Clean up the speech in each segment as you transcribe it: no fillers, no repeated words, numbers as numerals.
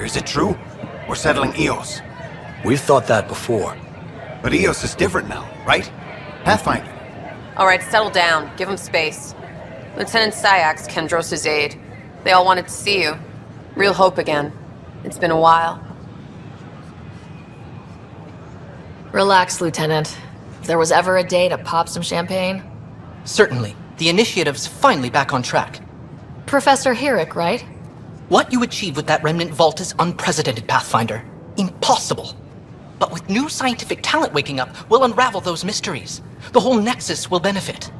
Pathfinder, is it true? We're settling Eos. We've thought that before. But Eos is different now, right? Pathfinder. All right, settle down. Give him space. Lieutenant Syax, Kendros' aide. They all wanted to see you. Real hope again. It's been a while. Relax, Lieutenant. If there was ever a day to pop some champagne... Certainly. The initiative's finally back on track. Professor Herrick, right? What you achieved with that remnant vault is unprecedented, Pathfinder. Impossible. But with new scientific talent waking up, we'll unravel those mysteries. The whole Nexus will benefit.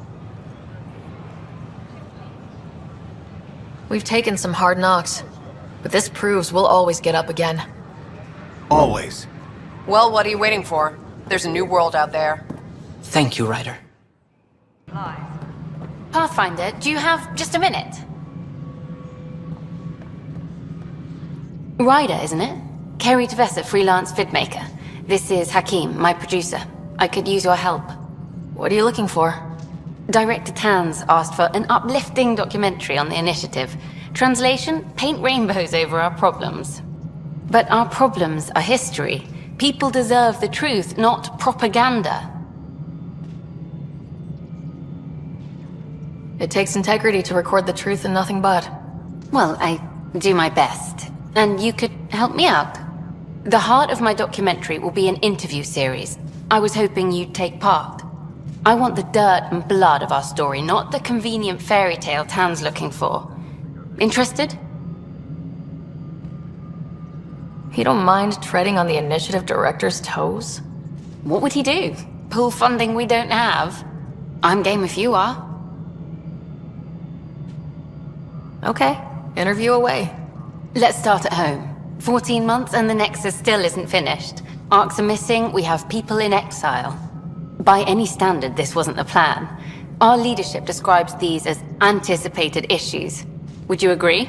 We've taken some hard knocks, but this proves we'll always get up again. Always. Well, what are you waiting for? There's a new world out there. Thank you, Ryder. Pathfinder, do you have just a minute? Ryder, isn't it? Kerry Tevessa, freelance vidmaker. This is Hakim, my producer. I could use your help. What are you looking for? Director Tanz asked for an uplifting documentary on the initiative. Translation, paint rainbows over our problems. But our problems are history. People deserve the truth, not propaganda. It takes integrity to record the truth and nothing but. Well, I do my best. And you could help me out. The heart of my documentary will be an interview series. I was hoping you'd take part. I want the dirt and blood of our story, not the convenient fairy tale Tan's looking for. Interested? You don't mind treading on the initiative director's toes? What would he do? Pull funding we don't have? I'm game if you are. Okay, interview away. Let's start at home. 14 months and the Nexus still isn't finished. Arcs are missing, we have people in exile. By any standard, this wasn't the plan. Our leadership describes these as anticipated issues. Would you agree?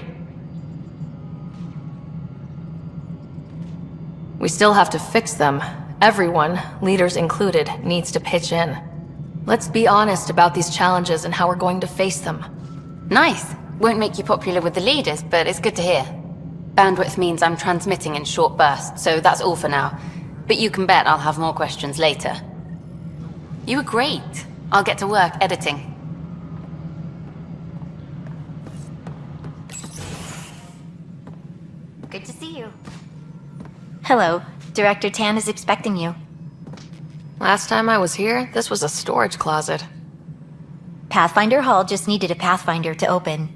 We still have to fix them. Everyone, leaders included, needs to pitch in. Let's be honest about these challenges and how we're going to face them. Nice. Won't make you popular with the leaders, but it's good to hear. Bandwidth means I'm transmitting in short bursts, so that's all for now. But you can bet I'll have more questions later. You were great. I'll get to work editing. Good to see you. Hello. Director Tan is expecting you. Last time I was here, this was a storage closet. Pathfinder Hall just needed a Pathfinder to open.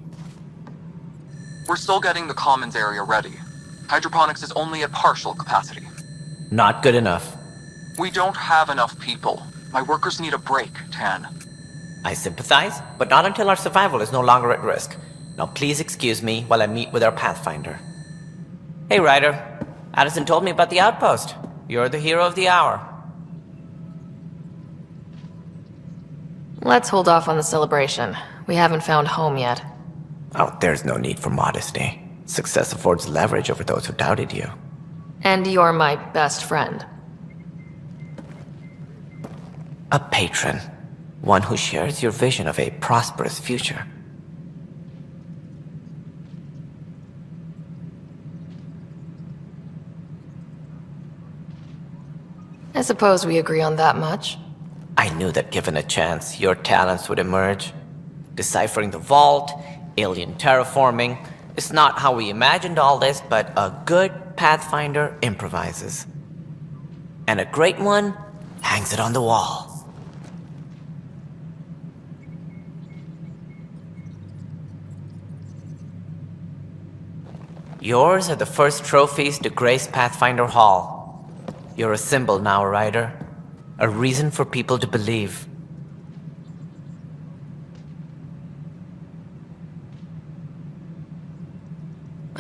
We're still getting the commons area ready. Hydroponics is only at partial capacity. Not good enough. We don't have enough people. My workers need a break, Tan. I sympathize, but not until our survival is no longer at risk. Now please excuse me while I meet with our Pathfinder. Hey, Ryder. Addison told me about the outpost. You're the hero of the hour. Let's hold off on the celebration. We haven't found home yet. Oh, there's no need for modesty. Success affords leverage over those who doubted you. And you're my best friend. A patron. One who shares your vision of a prosperous future. I suppose we agree on that much. I knew that given a chance, your talents would emerge. Deciphering the vault, alien terraforming. It's not how we imagined all this, but a good Pathfinder improvises. And a great one hangs it on the wall. Yours are the first trophies to grace Pathfinder Hall. You're a symbol now, Ryder. A reason for people to believe.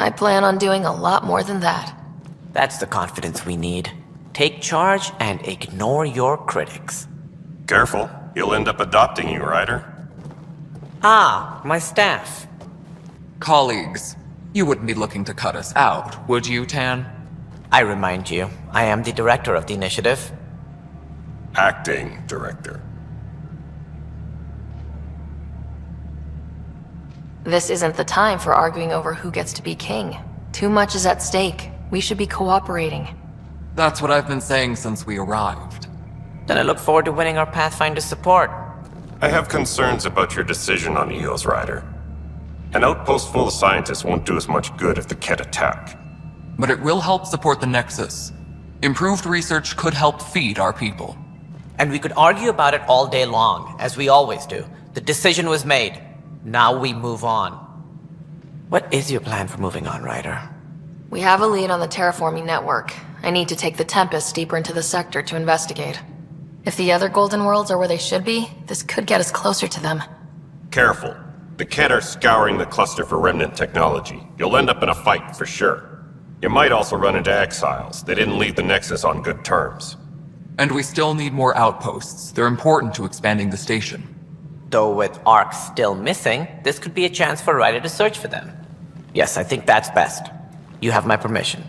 I plan on doing a lot more than that. That's the confidence we need. Take charge and ignore your critics. Careful, he'll end up adopting you, Ryder. Ah, my staff. Colleagues, you wouldn't be looking to cut us out, would you, Tan? I remind you, I am the director of the initiative. Acting director. This isn't the time for arguing over who gets to be king. Too much is at stake. We should be cooperating. That's what I've been saying since we arrived. Then I look forward to winning our Pathfinder support. I have concerns about your decision on EOS, Ryder. An outpost full of scientists won't do as much good if they can't attack. But it will help support the Nexus. Improved research could help feed our people. And we could argue about it all day long, as we always do. The decision was made. Now we move on. What is your plan for moving on, Ryder? We have a lead on the terraforming network. I need to take the Tempest deeper into the sector to investigate. If the other Golden Worlds are where they should be, this could get us closer to them. Careful. The Kett are scouring the cluster for remnant technology. You'll end up in a fight, for sure. You might also run into exiles. They didn't leave the Nexus on good terms. And we still need more outposts. They're important to expanding the station. Though with Ark still missing, this could be a chance for Ryder to search for them. Yes, I think that's best. You have my permission.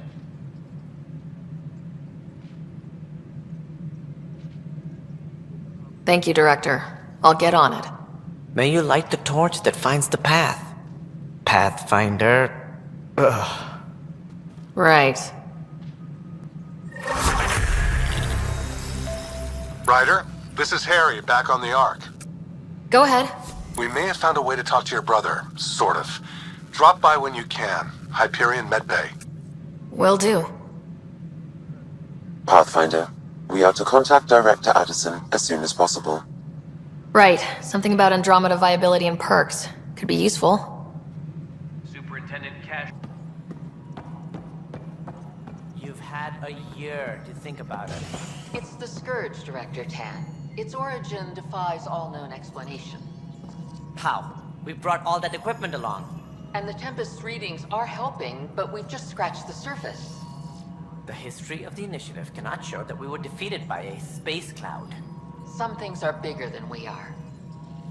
Thank you, Director. I'll get on it. May you light the torch that finds the path. Pathfinder... Ugh. Right. Ryder, this is Harry, back on the Ark. Go ahead. We may have found a way to talk to your brother, sort of. Drop by when you can. Hyperion Medbay. Will do. Pathfinder, we are to contact Director Addison as soon as possible. Right. Something about Andromeda viability and perks. Could be useful. Superintendent Cash. You've had a year to think about it. It's the Scourge, Director Tan. Its origin defies all known explanation. How? We brought all that equipment along. And the Tempest readings are helping, but we've just scratched the surface. The history of the Initiative cannot show that we were defeated by a space cloud. Some things are bigger than we are.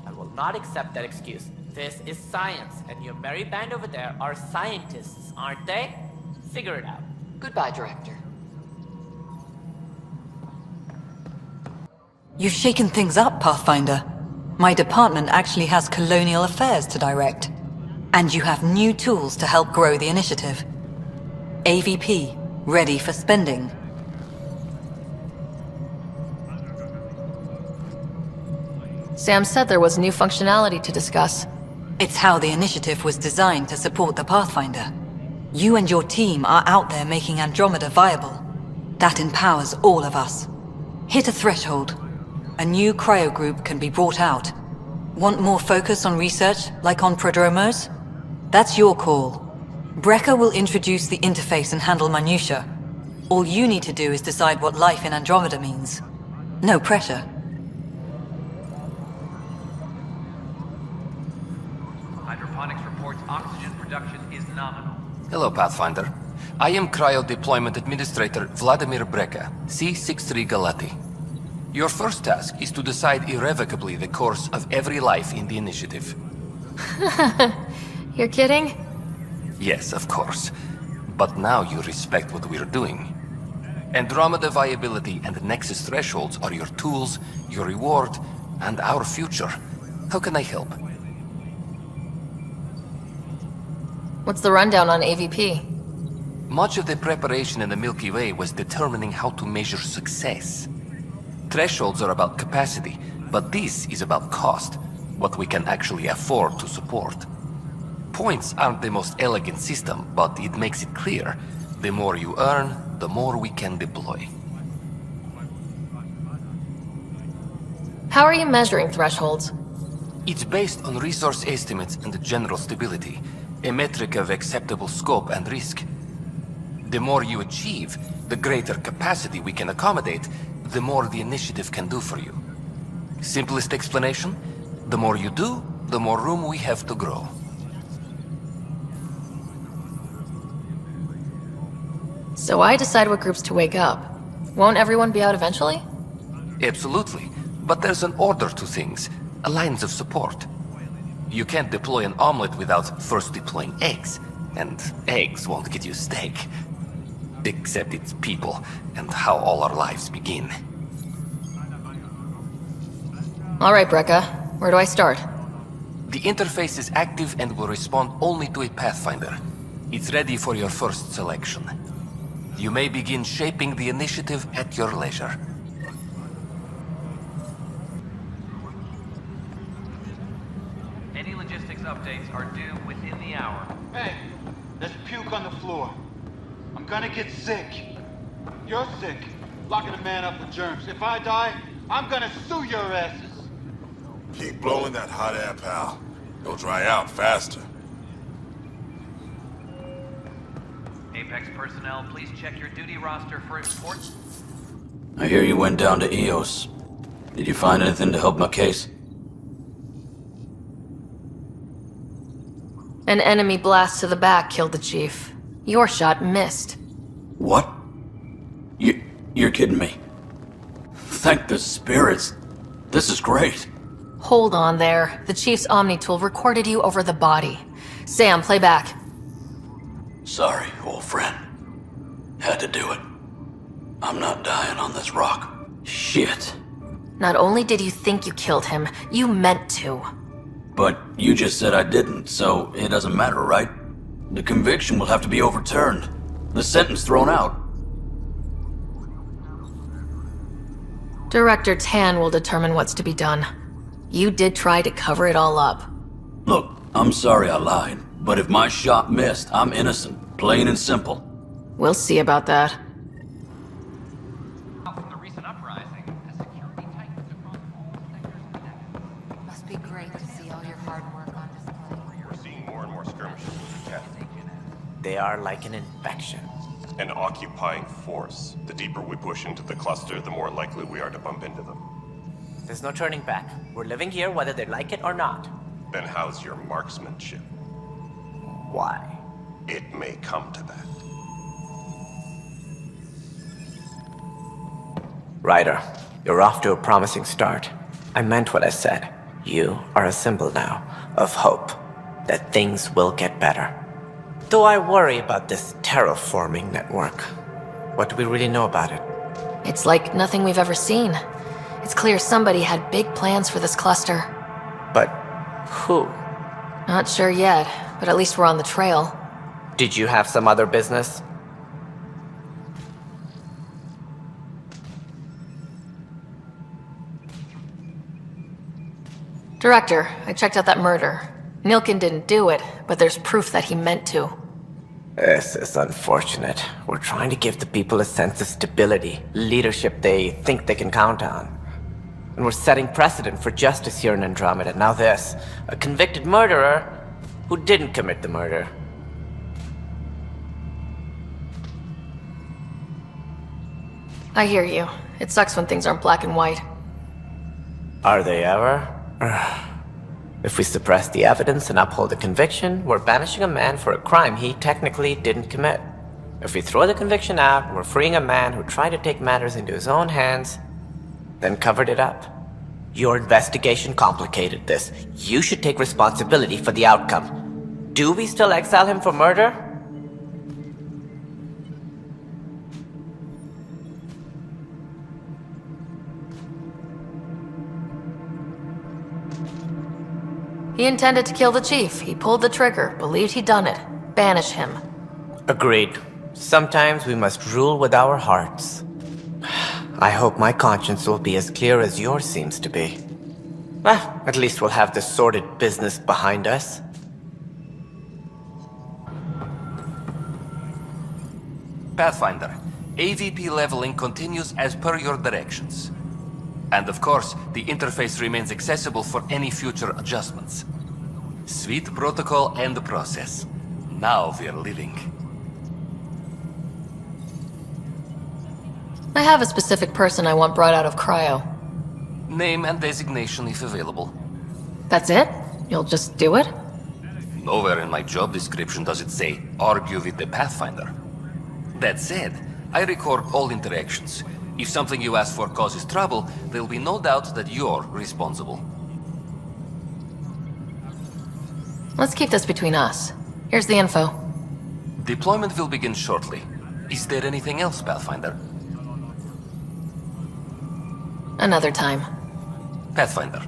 I will not accept that excuse. This is science, and your merry band over there are scientists, aren't they? Figure it out. Goodbye, Director. You've shaken things up, Pathfinder. My department actually has colonial affairs to direct. And you have new tools to help grow the initiative. AVP, ready for spending. Sam said there was new functionality to discuss. It's how the initiative was designed to support the Pathfinder. You and your team are out there making Andromeda viable. That empowers all of us. Hit a threshold. A new cryo group can be brought out. Want more focus on research, like on Prodromos? That's your call. Brecker will introduce the interface and handle minutiae. All you need to do is decide what life in Andromeda means. No pressure. Hydroponics reports oxygen production is nominal. Hello, Pathfinder. I am Cryo Deployment Administrator Vladimir Breca, C-63 Galati. Your first task is to decide irrevocably the course of every life in the Initiative. You're kidding? Yes, of course. But now you respect what we're doing. Andromeda viability and Nexus thresholds are your tools, your reward, and our future. How can I help? What's the rundown on AVP? Much of the preparation in the Milky Way was determining how to measure success. Thresholds are about capacity, but this is about cost, what we can actually afford to support. Points aren't the most elegant system, but it makes it clear. The more you earn, the more we can deploy. How are you measuring thresholds? It's based on resource estimates and general stability, a metric of acceptable scope and risk. The more you achieve, the greater capacity we can accommodate, the more the initiative can do for you. Simplest explanation, the more you do, the more room we have to grow. So I decide what groups to wake up. Won't everyone be out eventually? Absolutely. But there's an order to things, a lines of support. You can't deploy an omelet without first deploying eggs, and eggs won't get you steak. Except it's people, and how all our lives begin. All right, Brecca. Where do I start? The interface is active and will respond only to a Pathfinder. It's ready for your first selection. You may begin shaping the initiative at your leisure. Any logistics updates are due within the hour. Hey, there's puke on the floor. I'm gonna get sick. You're sick. Locking a man up with germs. If I die, I'm gonna sue your asses. Keep blowing that hot air, pal. It'll dry out faster. Apex personnel, please check your duty roster for important... I hear you went down to EOS. Did you find anything to help my case? An enemy blast to the back killed the chief. Your shot missed. What? You're kidding me. Thank the spirits. This is great. Hold on there. The chief's Omni tool recorded you over the body. Sam, play back. Sorry, old friend. Had to do it. I'm not dying on this rock. Shit. Not only did you think you killed him, you meant to. But you just said I didn't, so it doesn't matter, right? The conviction will have to be overturned. The sentence thrown out. Director Tan will determine what's to be done. You did try to cover it all up. Look, I'm sorry I lied, but if my shot missed, I'm innocent. Plain and simple. We'll see about that. From the recent uprising, as security tightens across all sectors of the network. Must be great to see all your hard work on display. We're seeing more and more skirmishes with the Cat. They are like an infection. An occupying force. The deeper we push into the cluster, the more likely we are to bump into them. There's no turning back. We're living here whether they like it or not. Then how's your marksmanship? Why? It may come to that. Ryder, you're off to a promising start. I meant what I said. You are a symbol now of hope that things will get better. Though I worry about this terraforming network. What do we really know about it? It's like nothing we've ever seen. It's clear somebody had big plans for this cluster. But who? Not sure yet, but at least we're on the trail. Did you have some other business? Director, I checked out that murder. Nilkin didn't do it, but there's proof that he meant to. This is unfortunate. We're trying to give the people a sense of stability, leadership they think they can count on. And we're setting precedent for justice here in Andromeda. Now this, a convicted murderer who didn't commit the murder. I hear you. It sucks when things aren't black and white. Are they ever? If we suppress the evidence and uphold the conviction, we're banishing a man for a crime he technically didn't commit. If we throw the conviction out, we're freeing a man who tried to take matters into his own hands, then covered it up. Your investigation complicated this. You should take responsibility for the outcome. Do we still exile him for murder? He intended to kill the chief. He pulled the trigger, believed he'd done it. Banish him. Agreed. Sometimes we must rule with our hearts. I hope my conscience will be as clear as yours seems to be. Well, at least we'll have this sordid business behind us. Pathfinder, AVP leveling continues as per your directions. And of course, the interface remains accessible for any future adjustments. Sweet protocol and process. Now we're living. I have a specific person I want brought out of cryo. Name and designation if available. That's it? You'll just do it? Nowhere in my job description does it say, argue with the Pathfinder. That said, I record all interactions. If something you ask for causes trouble, there'll be no doubt that you're responsible. Let's keep this between us. Here's the info. Deployment will begin shortly. Is there anything else, Pathfinder? Another time. Pathfinder.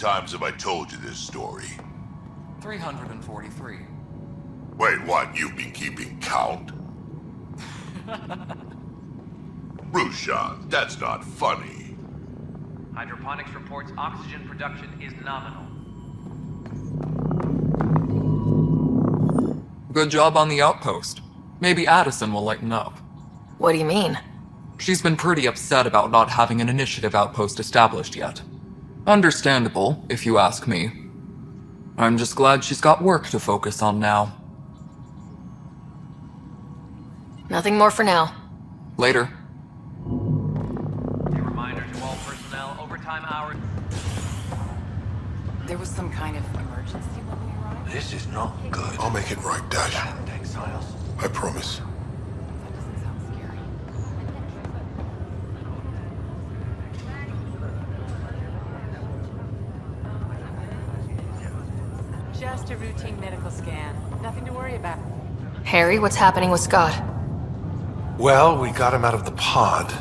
times have I told you this story? 343. Wait, what? You've been keeping count? Rushan, that's not funny. Hydroponics reports oxygen production is nominal. Good job on the outpost. Maybe Addison will lighten up. What do you mean? She's been pretty upset about not having an initiative outpost established yet. Understandable, if you ask me. I'm just glad she's got work to focus on now. Nothing more for now. Later. A reminder to all personnel, overtime hours. There was some kind of emergency when we arrived? This is not good. I'll make it right, Dash. I promise. That doesn't sound scary. Just a routine medical scan. Nothing to worry about. Harry, what's happening with Scott? Well, we got him out of the pod.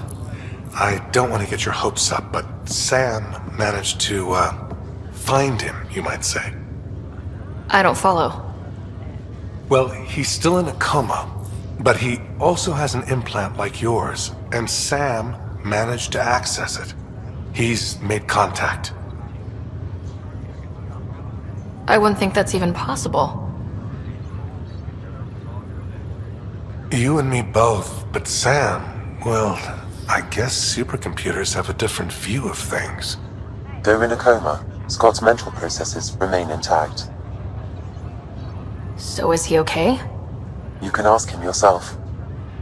I don't want to get your hopes up, but Sam managed to, find him, you might say. I don't follow. Well, he's still in a coma, but he also has an implant like yours, and Sam managed to access it. He's made contact. I wouldn't think that's even possible. You and me both, but Sam, well, I guess supercomputers have a different view of things. Though in a coma, Scott's mental processes remain intact. So is he okay? You can ask him yourself.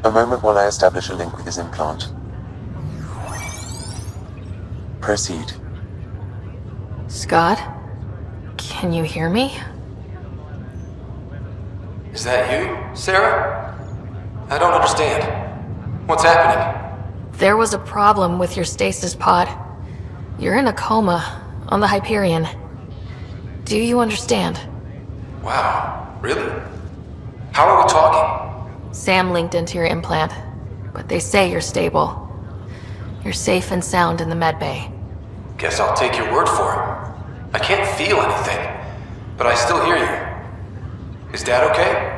A moment while I establish a link with his implant. Proceed. Scott? Can you hear me? Is that you, Sarah? I don't understand. What's happening? There was a problem with your stasis pod. You're in a coma on the Hyperion. Do you understand? Wow, really? How are we talking? Sam linked into your implant, but they say you're stable. You're safe and sound in the medbay. Guess I'll take your word for it. I can't feel anything, but I still hear you. Is Dad okay?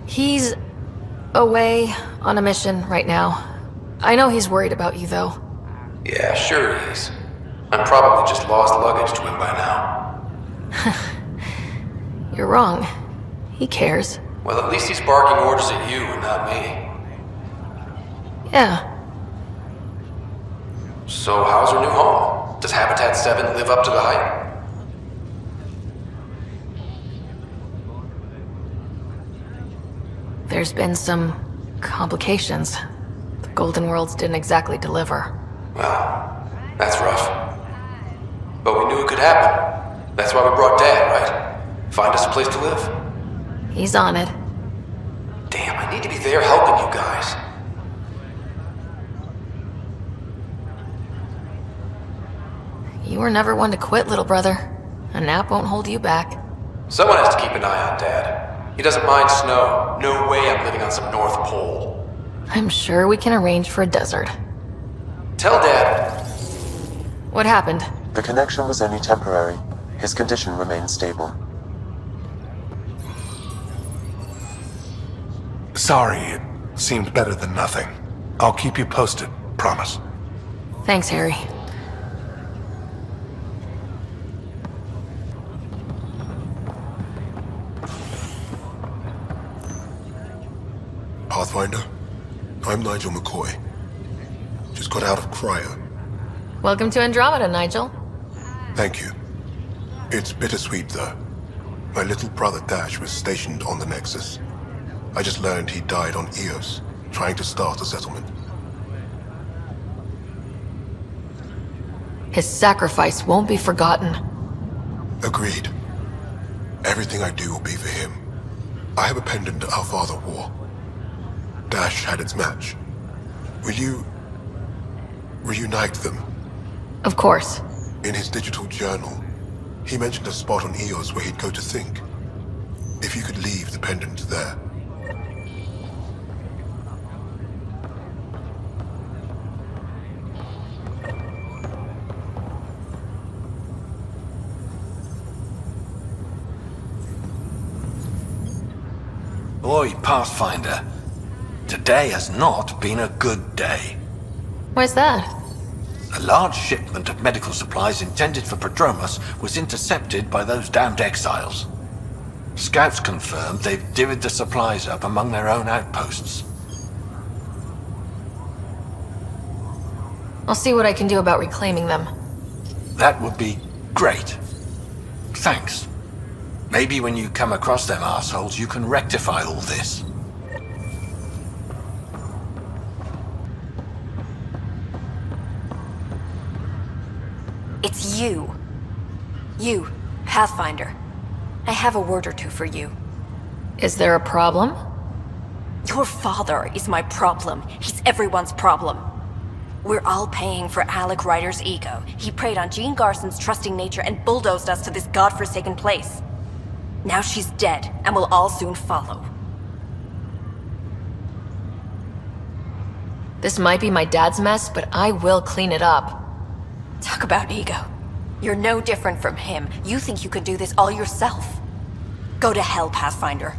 He's away on a mission right now. I know he's worried about you, though. Yeah, sure he is. I'm probably just lost luggage to him by now. You're wrong. He cares. Well, at least he's barking orders at you and not me. Yeah. So how's her new home? Does Habitat 7 live up to the hype? There's been some complications. The Golden Worlds didn't exactly deliver. Well, that's rough. But we knew it could happen. That's why we brought Dad, right? Find us a place to live. He's on it. Damn, I need to be there helping you guys. You were never one to quit, little brother. A nap won't hold you back. Someone has to keep an eye on Dad. He doesn't mind snow. No way I'm living on some North Pole. I'm sure we can arrange for a desert. Tell Dad. What happened? The connection was only temporary. His condition remains stable. Sorry, it seemed better than nothing. I'll keep you posted, promise. Thanks, Harry. Pathfinder, I'm Nigel McCoy. Just got out of cryo. Welcome to Andromeda, Nigel. Thank you. It's bittersweet, though. My little brother Dash was stationed on the Nexus. I just learned he died on Eos, trying to start a settlement. His sacrifice won't be forgotten. Agreed. Everything I do will be for him. I have a pendant that our father wore. Dash had its match. Will you reunite them? Of course. In his digital journal, he mentioned a spot on Eos where he'd go to think. If you could leave the pendant there. Oi, Pathfinder. Today has not been a good day. Why's that? A large shipment of medical supplies intended for Prodromos was intercepted by those damned exiles. Scouts confirmed they've divvied the supplies up among their own outposts. I'll see what I can do about reclaiming them. That would be great. Thanks. Maybe when you come across them assholes, you can rectify all this. It's you. You, Pathfinder. I have a word or two for you. Is there a problem? Your father is my problem. He's everyone's problem. We're all paying for Alec Ryder's ego. He preyed on Jean Garson's trusting nature and bulldozed us to this godforsaken place. Now she's dead, and we'll all soon follow. This might be my dad's mess, but I will clean it up. Talk about ego. You're no different from him. You think you can do this all yourself. Go to hell, Pathfinder.